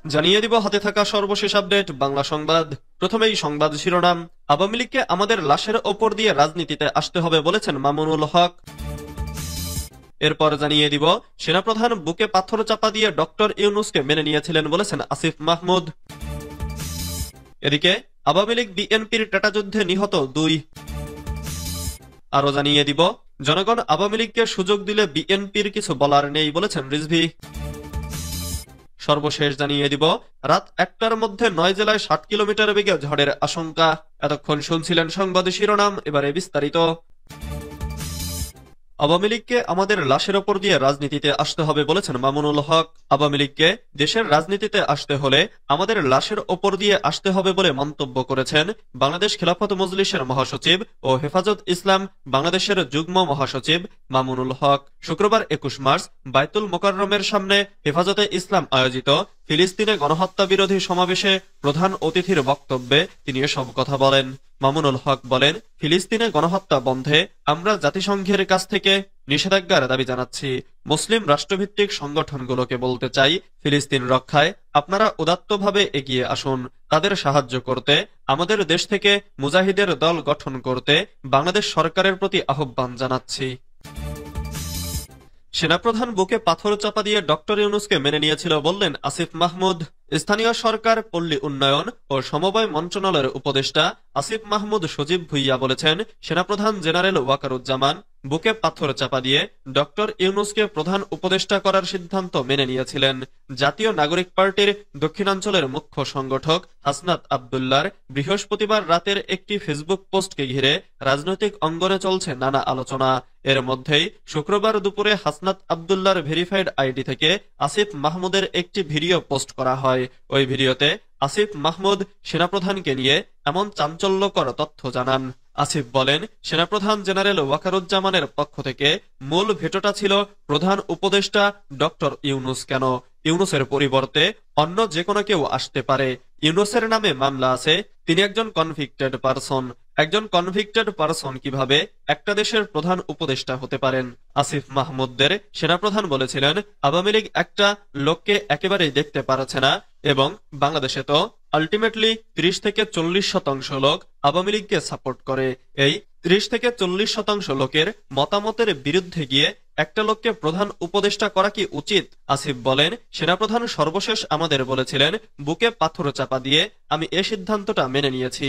জানিয়ে দিব হাতে থাকা সর্বশেষ আপডেট বাংলা সংবাদ। প্রথমেই সংবাদ শিরোনাম। আওয়ামী লীগকে আমাদের লাশের ওপর দিয়ে রাজনীতিতে আসতে হবে বলেছেন মামুনুল হক। এরপর জানিয়ে দিব সেনাপ্রধান বুকে পাথর চাপা দিয়ে ডক্টর ইউনূসকে মেনে নিয়েছিলেন বলেছেন আসিফ মাহমুদ। এদিকে আওয়ামী লীগ বিএনপির টাটাযুদ্ধে নিহত 2। আরো জানিয়ে দিব জনগণ আওয়ামী লীগকে সুযোগ দিলে বিএনপির কিছু বলার নেই বলেছেন রিজভী। সর্বশেষ জানিয়ে দিব রাত 1টার মধ্যে 9 জেলায় 60 কিলোমিটার বেগে ঝড়ের আশঙ্কা। এতক্ষণ শুনছিলেন সংবাদ শিরোনাম, এবারে বিস্তারিত। আওয়ামী লীগকে আমাদের লাশের ওপর দিয়ে রাজনীতিতে আসতে হবে বলেছেন মামুনুল হক। আওয়ামী লীগকে দেশের রাজনীতিতে আসতে হলে আমাদের লাশের ওপর দিয়ে আসতে হবে বলে মন্তব্য করেছেন বাংলাদেশ খেলাফত মজলিসের মহাসচিব ও হেফাজত ইসলাম বাংলাদেশের যুগ্ম মহাসচিব মামুনুল হক। শুক্রবার 21 মার্চ বাইতুল মোকাররমের সামনে হেফাজতে ইসলাম আয়োজিত ফিলিস্তিনে গণহত্যা বিরোধী সমাবেশে প্রধান অতিথির বক্তব্যে তিনি এসব কথা বলেন। মামুনুল হক বলেন, ফিলিস্তিনে গণহত্যা বন্ধে আমরা জাতিসংঘের কাছ থেকে নিষেধাজ্ঞার দাবি জানাচ্ছি। মুসলিম রাষ্ট্রভিত্তিক সংগঠনগুলোকে বলতে চাই, ফিলিস্তিন রক্ষায় আপনারা উদাত্তভাবে এগিয়ে আসুন। তাদের সাহায্য করতে আমাদের দেশ থেকে মুজাহিদের দল গঠন করতে বাংলাদেশ সরকারের প্রতি আহ্বান জানাচ্ছি। সেনাপ্রধান বুকে পাথর চাপা দিয়ে ডক্টর ইউনূসকে মেনে নিয়েছিল বললেন আসিফ মাহমুদ। স্থানীয় সরকার, পল্লী উন্নয়ন ও সমবায় মন্ত্রণালয়ের উপদেষ্টা আসিফ মাহমুদ সজীব ভুইয়া বলেছেন, সেনাপ্রধান জেনারেল ওয়াকারুজ্জামান বুকে পাথর চাপা দিয়ে ডক্টর ইউনূসকে প্রধান উপদেষ্টা করার সিদ্ধান্ত মেনে নিয়েছিলেন। জাতীয় নাগরিক পার্টির দক্ষিণাঞ্চলের মুখ্য সংগঠক হাসনাত আব্দুল্লাহর বৃহস্পতিবার রাতের একটি ফেসবুক পোস্টকে ঘিরে রাজনৈতিক অঙ্গনে চলছে নানা আলোচনা। এর মধ্যেই শুক্রবার দুপুরে হাসনাত আব্দুল্লাহর ভেরিফাইড আইডি থেকে আসিফ মাহমুদের একটি ভিডিও পোস্ট করা হয়। ওই ভিডিওতে আসিফ মাহমুদ সেনাপ্রধানকে নিয়ে এমন চাঞ্চল্যকর তথ্য জানান। আসিফ বলেন, সেনাপ্রধান জেনারেল ওয়াকারুজ্জামানের পক্ষ থেকে মূল ভেটোটা ছিল প্রধান উপদেষ্টা ডক্টর ইউনূস। কেন ইউনূসের পরিবর্তে অন্য যে কোনো কেউ আসতে পারে? ইউনূসের নামে মামলা আছে, তিনি একজন কনভিক্টেড পারসন। একজন কনভিক্টেড পারসন কিভাবে একটা দেশের প্রধান উপদেষ্টা হতে পারেন? আসিফ মাহমুদদের সেনাপ্রধান বলেছিলেন, আওয়ামী লীগ একটা লোককে একেবারেই দেখতে পারছে না এবং বাংলাদেশে তো আলটিমেটলি 30 থেকে 40% লোক আওয়ামী লীগকে সাপোর্ট করে। এই 30 থেকে 40% লোকের মতামতের বিরুদ্ধে গিয়ে একটা লোককে প্রধান উপদেষ্টা করা কি উচিত? আসিফ বলেন, সেনাপ্রধান সর্বশেষ আমাদের বলেছিলেন বুকে পাথর চাপা দিয়ে আমি এ সিদ্ধান্তটা মেনে নিয়েছি।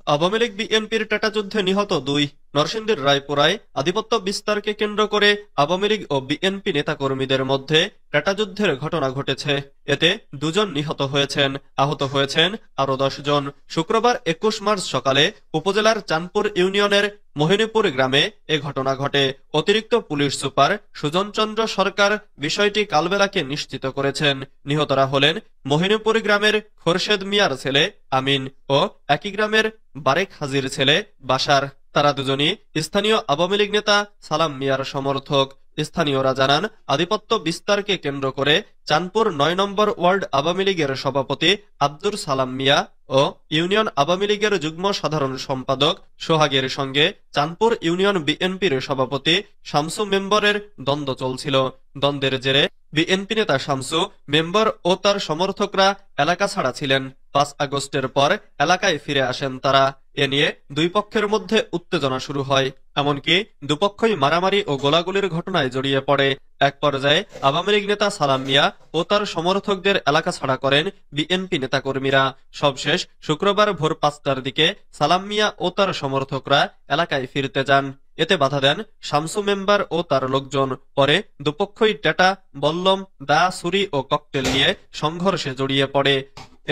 আওয়ামী লীগ বিএনপির টাটাযুদ্ধে নিহত 2। নরসিংদীর রায়পুরায় আধিপত্য বিস্তারকে কেন্দ্র করে আওয়ামী লীগ ও বিএনপি নেতাকর্মীদের মধ্যে টাটাযুদ্ধের ঘটনা ঘটেছে। এতে 2 জন নিহত হয়েছেন, আহত হয়েছেন আরো 10 জন। শুক্রবার 21 মার্চ সকালে উপজেলার চাঁদপুর ইউনিয়নের মোহিনীপুর গ্রামে এ ঘটনা ঘটে। অতিরিক্ত পুলিশ সুপার সুজন চন্দ্র সরকার বিষয়টি কালবেলাকে নিশ্চিত করেছেন। নিহতরা হলেন মোহিনীপুর গ্রামের খোরশেদ মিয়ার ছেলে আমিন ও একই গ্রামের বারেক হাজির ছেলে বাশার। তারা দুজনই স্থানীয় আওয়ামী লীগ নেতা সালাম মিয়ার সমর্থক। স্থানীয়রা জানান, আধিপত্য বিস্তারকে কেন্দ্র করে চাঁদপুর 9 নম্বর ওয়ার্ড আওয়ামী লীগের সভাপতি আব্দুর সালাম মিয়া ও ইউনিয়ন আওয়ামী লীগের যুগ্ম সাধারণ সম্পাদক সোহাগের সঙ্গে চাঁদপুর ইউনিয়ন বিএনপির সভাপতি শামসু মেম্বরের দ্বন্দ্ব চলছিল। দ্বন্দ্বের জেরে বিএনপি নেতা শামসু মেম্বর ও তার সমর্থকরা এলাকা ছাড়া ছিলেন। 5 আগস্টের পর এলাকায় ফিরে আসেন তারা। এ নিয়ে দুই পক্ষের মধ্যে উত্তেজনা শুরু হয়, এমনকি দুপক্ষই মারামারি ও গোলাগুলির ঘটনায় জড়িয়ে পড়ে। এক পর্যায়ে আওয়ামী লীগ নেতা সালাম মিয়া ও তার সমর্থকদের এলাকা ছাড়া করেন বিএনপি নেতাকর্মীরা। সবশেষ শুক্রবার ভোর 5টার দিকে সালাম মিয়া ও তার সমর্থকরা এলাকায় ফিরতে যান। এতে বাধা দেন শামসু মেম্বার ও তার লোকজন। পরে দুপক্ষই টেটা, বল্লম, দা, ছুরি ও ককটেল নিয়ে সংঘর্ষে জড়িয়ে পড়ে।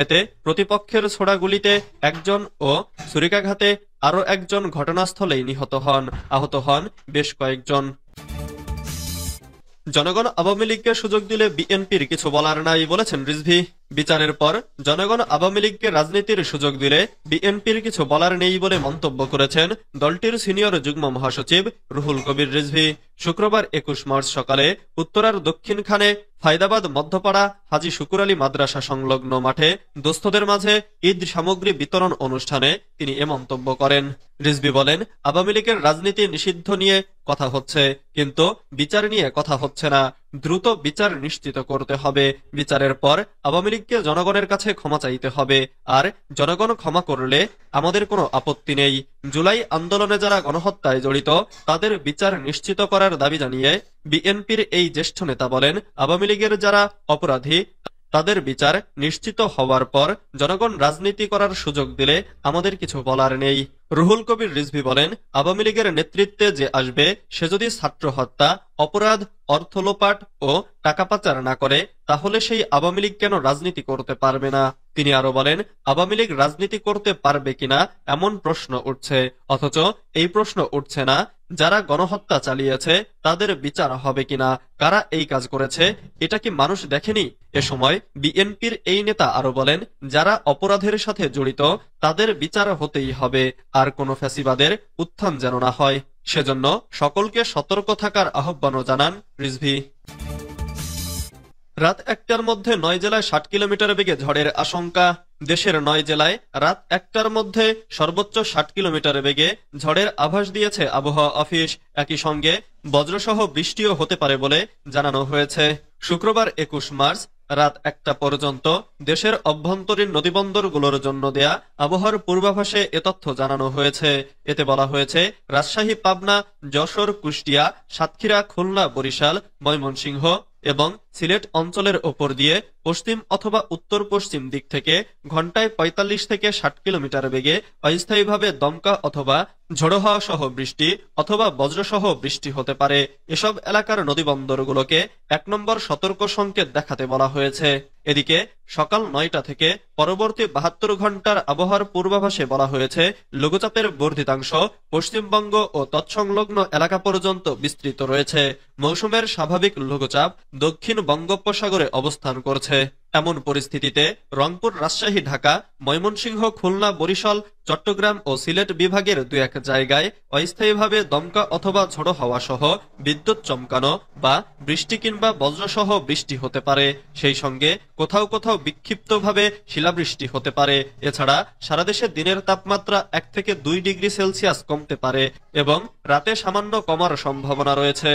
এতে প্রতিপক্ষের ছোড়া গুলিতে একজন ও ছুরিকাঘাতে আরো একজন ঘটনাস্থলেই নিহত হন। আহত হন বেশ কয়েকজন। জনগণ আওয়ামী লীগকে সুযোগ দিলে বিএনপির কিছু বলার নাই বলেছেন রিজভী। বিচারের পর জনগণ আওয়ামী লীগকে রাজনীতির সুযোগ দিলে বিএনপির কিছু বলার নেই বলে মন্তব্য করেছেন দলটির সিনিয়র যুগ্ম মহাসচিব রুহুল কবির রিজভী। শুক্রবার 21 মার্চ সকালে উত্তরার দক্ষিণখানে ফায়দাবাদ মধ্যপাড়া হাজী শুকুর আলী মাদ্রাসা সংলগ্ন মাঠে দুস্থদের মাঝে ঈদ সামগ্রী বিতরণ অনুষ্ঠানে তিনি এ মন্তব্য করেন। রিজভী বলেন, আওয়ামী লীগের রাজনীতি নিষিদ্ধ নিয়ে কথা হচ্ছে, কিন্তু বিচার নিয়ে কথা হচ্ছে না। দ্রুত বিচার নিশ্চিত করতে হবে। বিচারের পর আওয়ামী লীগকে জনগণের কাছে ক্ষমা চাইতে হবে, আর জনগণ ক্ষমা করলে আমাদের কোনো আপত্তি নেই। জুলাই আন্দোলনে যারা গণহত্যায় জড়িত তাদের বিচার নিশ্চিত করার দাবি জানিয়ে বিএনপির এই জ্যেষ্ঠ নেতা বলেন, আওয়ামী লীগের যারা অপরাধী তাদের বিচার নিশ্চিত হওয়ার পর জনগণ রাজনীতি করার সুযোগ দিলে আমাদের কিছু বলার নেই। রুহুল কবির রিজভী বলেন, আওয়ামী লীগের নেতৃত্বে যে আসবে সে যদি ছাত্র হত্যা, অপরাধ, অর্থ লোপাট ও টাকা পাচার না করে তাহলে সেই আওয়ামী লীগ কেন রাজনীতি করতে পারবে না? তিনি আরো বলেন, আওয়ামী লীগ রাজনীতি করতে পারবে কিনা এমন প্রশ্ন উঠছে, অথচ এই প্রশ্ন উঠছে না যারা গণহত্যা চালিয়েছে তাদের বিচার হবে কিনা, কারা এই কাজ করেছে এটা কি মানুষ দেখেনি? এ সময় বিএনপির এই নেতা আরো বলেন, যারা অপরাধের সাথে জড়িত তাদের বিচার হতেই হবে, আর কোনো ফ্যাসিবাদের উত্থান যেন না হয়, সেজন্য সকলকে সতর্ক থাকার আহ্বানও জানান রিজভী। রাত ১টার মধ্যে ৯ জেলায় ৬০ কিলোমিটার বেগে ঝড়ের আশঙ্কা। দেশের ৯ জেলায় রাত ১টার মধ্যে সর্বোচ্চ ৬০ কিলোমিটার বেগে ঝড়ের আভাস দিয়েছে আবহাওয়া অফিস। একই সঙ্গে বজ্রসহ বৃষ্টিও হতে পারে বলে জানানো হয়েছে। শুক্রবার ২১ মার্চ রাত ১টা পর্যন্ত দেশের অভ্যন্তরীণ নদীবন্দরগুলোর জন্য দেয়া আবহাওয়ার পূর্বাভাসে এ তথ্য জানানো হয়েছে। এতে বলা হয়েছে, রাজশাহী, পাবনা, যশোর, কুষ্টিয়া, সাতক্ষীরা, খুলনা, বরিশাল, ময়মনসিংহ এবং সিলেট অঞ্চলের ওপর দিয়ে পশ্চিম অথবা উত্তর পশ্চিম দিক থেকে ঘন্টায় ৪৫ থেকে ৬০ কিলোমিটার বেগে অস্থায়ীভাবে দমকা অথবা ঝোড়ো হাওয়া সহ বৃষ্টি অথবা বজ্রসহ বৃষ্টি হতে পারে। এসব এলাকার নদীবন্দরগুলোকে ১ নম্বর সতর্ক সংকেত দেখাতে বলা হয়েছে। এদিকে সকাল ৯টা থেকে পরবর্তী ৭২ ঘন্টার আবহাওয়ার পূর্বাভাসে বলা হয়েছে, লঘুচাপের বর্ধিতাংশ পশ্চিমবঙ্গ ও তৎসংলগ্ন এলাকা পর্যন্ত বিস্তৃত রয়েছে। মৌসুমের স্বাভাবিক লঘুচাপ দক্ষিণ বঙ্গোপসাগরে অবস্থান করছে। এমন পরিস্থিতিতে রংপুর, রাজশাহী, ঢাকা, ময়মনসিংহ, খুলনা, বরিশাল, চট্টগ্রাম ও সিলেট বিভাগের ২-১ জায়গায় অস্থায়ীভাবে দমকা অথবা ঝোড়ো হাওয়া সহ বিদ্যুৎ চমকানো বা বৃষ্টি কিংবা বজ্রসহ বৃষ্টি হতে পারে। সেই সঙ্গে কোথাও কোথাও বিক্ষিপ্তভাবে শিলাবৃষ্টি হতে পারে। এছাড়া সারা দেশে দিনের তাপমাত্রা ১ থেকে ২ ডিগ্রি সেলসিয়াস কমতে পারে এবং রাতে সামান্য কমার সম্ভাবনা রয়েছে।